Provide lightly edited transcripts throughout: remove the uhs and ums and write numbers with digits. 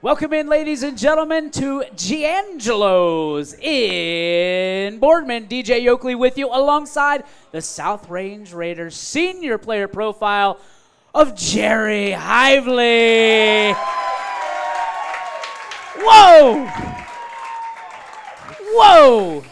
Welcome in, ladies and gentlemen, to Giangelo's in Boardman. DJ Yoakley with you alongside the South Range Raiders senior player profile of Gerry Hively. Whoa! Whoa!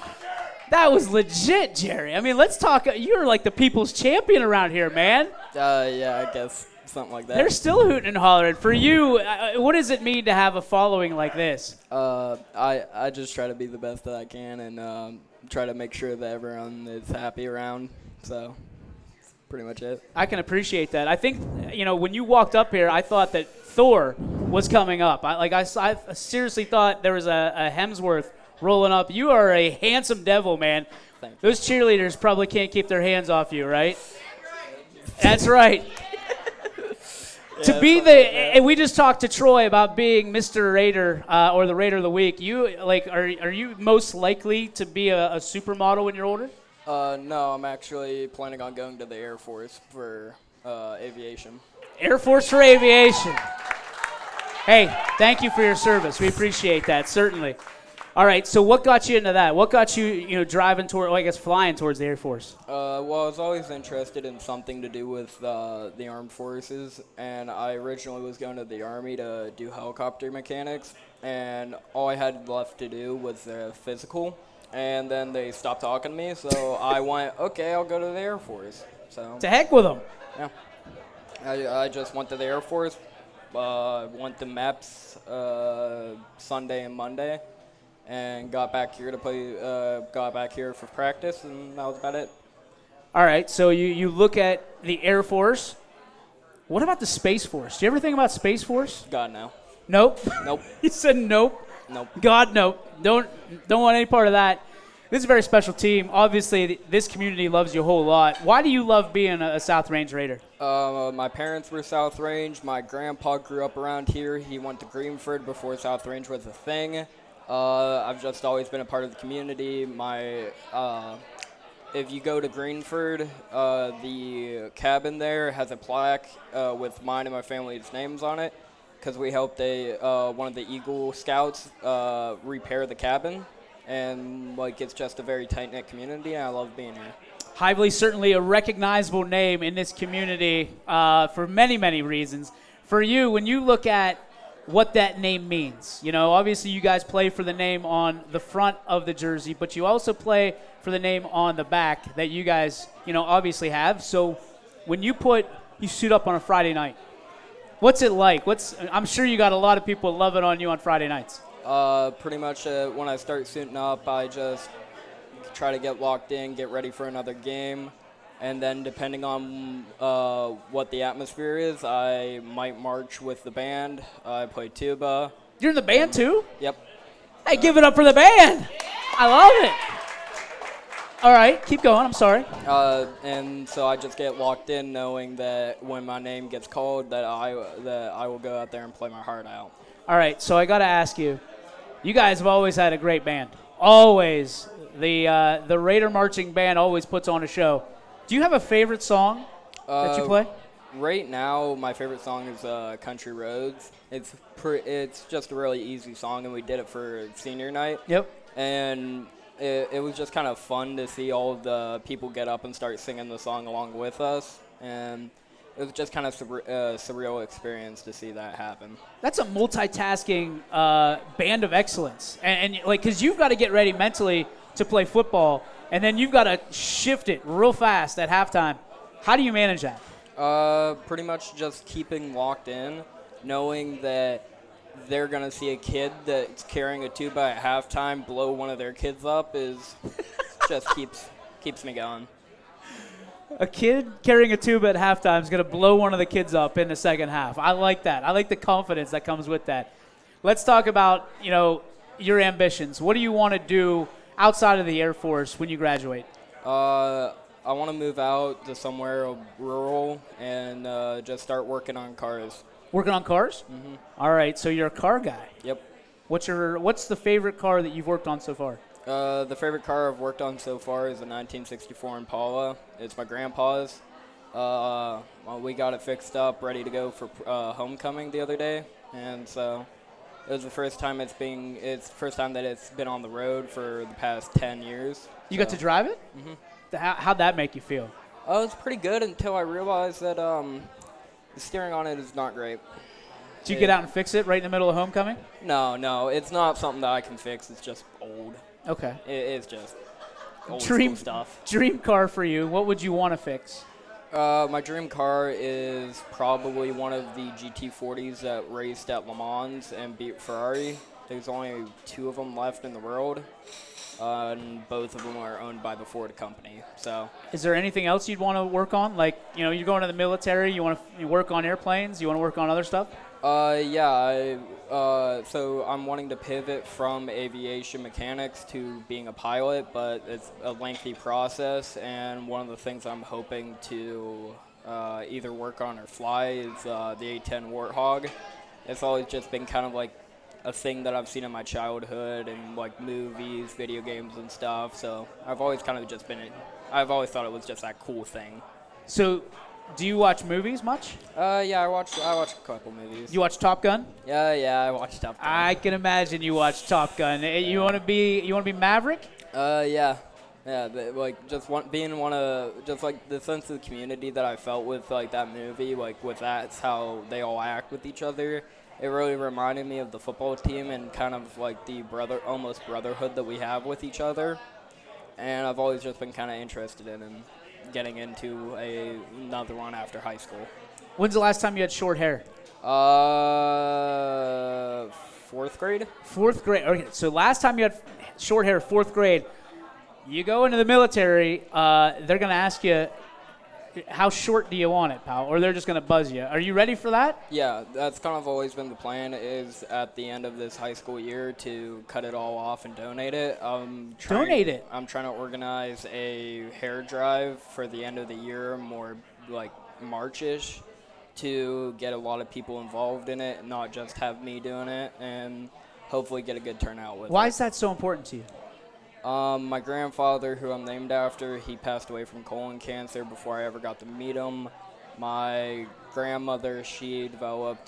That was legit, Gerry. I mean, let's talk. You're like the people's champion around here, man. Yeah, I guess something like that. They're still hooting and hollering. For you, what does it mean to have a following like this? I just try to be the best that I can and try to make sure that everyone is happy around. So, that's pretty much it. I can appreciate that. I think, when you walked up here, I thought that Thor was coming up. I seriously thought there was a Hemsworth rolling up. You are a handsome devil, man. Thanks. Those cheerleaders probably can't keep their hands off you, right? That's right. To be and we just talked to Troy about being Mr. Raider or the Raider of the Week. Are you most likely to be a supermodel when you're older? No, I'm actually planning on going to the Air Force for aviation. Air Force for aviation. Hey, thank you for your service. We appreciate that, certainly. All right, so what got you into that? What got you, driving toward, flying towards the Air Force? Well, I was always interested in something to do with the armed forces, and I originally was going to the Army to do helicopter mechanics, and all I had left to do was the physical, and then they stopped talking to me, so I went, okay, I'll go to the Air Force. So To heck with them. yeah, I just went to the Air Force, went to MEPS Sunday and Monday, and got back here for practice, and that was about it. All right, so you look at the Air Force. What about the Space Force? Do you ever think about Space Force? God, no. Nope. Nope. You said nope. Nope. God, nope. Don't want any part of that. This is a very special team. Obviously, this community loves you a whole lot. Why do you love being a South Range Raider? My parents were South Range. My grandpa grew up around here. He went to Greenford before South Range was a thing. I've just always been a part of the community. If you go to Greenford, the cabin there has a plaque with mine and my family's names on it because we helped one of the Eagle Scouts repair the cabin. And it's just a very tight-knit community, and I love being here. Hively, certainly a recognizable name in this community for many, many reasons. For you, when you look at what that name means, obviously you guys play for the name on the front of the jersey, but you also play for the name on the back that you guys, obviously have. So when you suit up on a Friday night, what's it like? I'm sure you got a lot of people loving on you on Friday nights. Pretty much when I start suiting up, I just try to get locked in, get ready for another game, and then depending on what the atmosphere is, I might march with the band. I play tuba. You're in the band too? Yep. Hey, give it up for the band. I love it. All right, keep going. I'm sorry. And so I just get locked in knowing that when my name gets called that I will go out there and play my heart out. All right, so I got to ask you, you guys have always had a great band. Always. The Raider Marching Band always puts on a show. Do you have a favorite song that you play? Right now, my favorite song is Country Roads. It's just a really easy song, and we did it for senior night. Yep. And it was just kind of fun to see all of the people get up and start singing the song along with us. And it was just kind of a surreal experience to see that happen. That's a multitasking band of excellence. And because you've got to get ready mentally to play football, and then you've got to shift it real fast at halftime. How do you manage that? Pretty much just keeping locked in, knowing that they're going to see a kid that's carrying a tuba at halftime blow one of their kids up just keeps me going. A kid carrying a tuba at halftime is going to blow one of the kids up in the second half. I like that. I like the confidence that comes with that. Let's talk about, your ambitions. What do you want to do outside of the Air Force when you graduate? I want to move out to somewhere rural and just start working on cars. Working on cars? Mm-hmm. All right, so you're a car guy. Yep. What's the favorite car that you've worked on so far? The favorite car I've worked on so far is a 1964 Impala. It's my grandpa's. We got it fixed up, ready to go for homecoming the other day, and so It was the first time it's the first time that it's been on the road for the past 10 years. You got to drive it? Mm-hmm. How'd that make you feel? Oh, it's pretty good until I realized that the steering on it is not great. Did you get out and fix it right in the middle of homecoming? No, it's not something that I can fix. It's just old. Okay. It's just old school stuff. Dream car for you. What would you want to fix? My dream car is probably one of the GT40s that raced at Le Mans and beat Ferrari. There's only 2 of them left in the world, and both of them are owned by the Ford company. So, is there anything else you'd want to work on? Like, you're going to the military. You want to work on airplanes. You want to work on other stuff? Yeah. So I'm wanting to pivot from aviation mechanics to being a pilot, but it's a lengthy process, and one of the things I'm hoping to either work on or fly is the A-10 Warthog. It's always just been kind of like a thing that I've seen in my childhood and like movies, video games and stuff, so I've always thought it was just that cool thing. So, do you watch movies much? Yeah, I watch a couple movies. You watch Top Gun? Yeah, I watch Top Gun. I can imagine you watch Top Gun. You want to be Maverick? Yeah. Being one of the sense of the community that I felt with like that movie, like with that's how they all act with each other. It really reminded me of the football team and kind of like the almost brotherhood that we have with each other. And I've always just been kind of interested in getting into another one after high school. When's the last time you had short hair? 4th grade. 4th grade. Okay, so last time you had short hair, 4th grade. You go into the military, they're going to ask you, how short do you want it, pal? Or they're just going to buzz you. Are you ready for that? Yeah, that's kind of always been the plan, is at the end of this high school year to cut it all off and donate it. Donate it? I'm trying to organize a hair drive for the end of the year, more like March-ish, to get a lot of people involved in it, not just have me doing it, and hopefully get a good turnout with it. Why is that so important to you? My grandfather, who I'm named after, he passed away from colon cancer before I ever got to meet him. My grandmother, she developed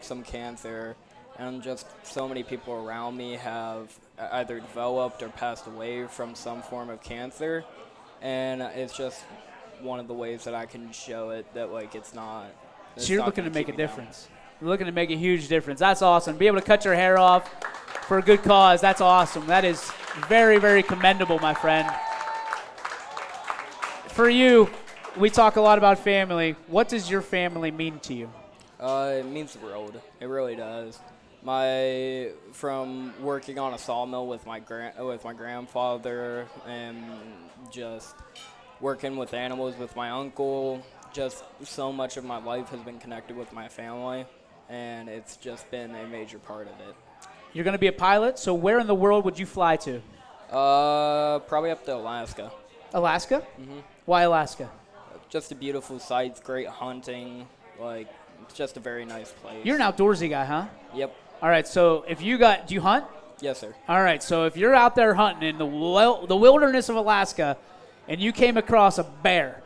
some cancer, and just so many people around me have either developed or passed away from some form of cancer, and it's just one of the ways that I can show it that like it's not. So you're looking to make a difference. You're looking to make a huge difference. That's awesome. Be able to cut your hair off for a good cause. That's awesome. That is very, very commendable, my friend. For you, we talk a lot about family. What does your family mean to you? It means the world. It really does. From working on a sawmill with my grandfather, and just working with animals with my uncle, just so much of my life has been connected with my family, and it's just been a major part of it. You're going to be a pilot, so where in the world would you fly to? Probably up to Alaska. Alaska? Mm-hmm. Why Alaska? Just the beautiful sights, great hunting, like, it's just a very nice place. You're an outdoorsy guy, huh? Yep. All right, so do you hunt? Yes, sir. All right, so if you're out there hunting in the wilderness of Alaska and you came across a bear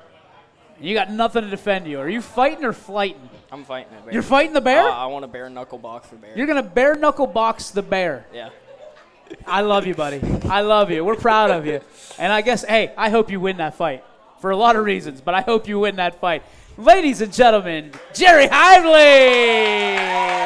and you got nothing to defend you, are you fighting or flighting? I'm fighting a bear. You're fighting the bear? I want to bare knuckle box the bear. You're going to bare knuckle box the bear? Yeah. I love you, buddy. I love you. We're proud of you. And I guess, hey, I hope you win that fight for a lot of reasons, but I hope you win that fight. Ladies and gentlemen, Gerry Hively!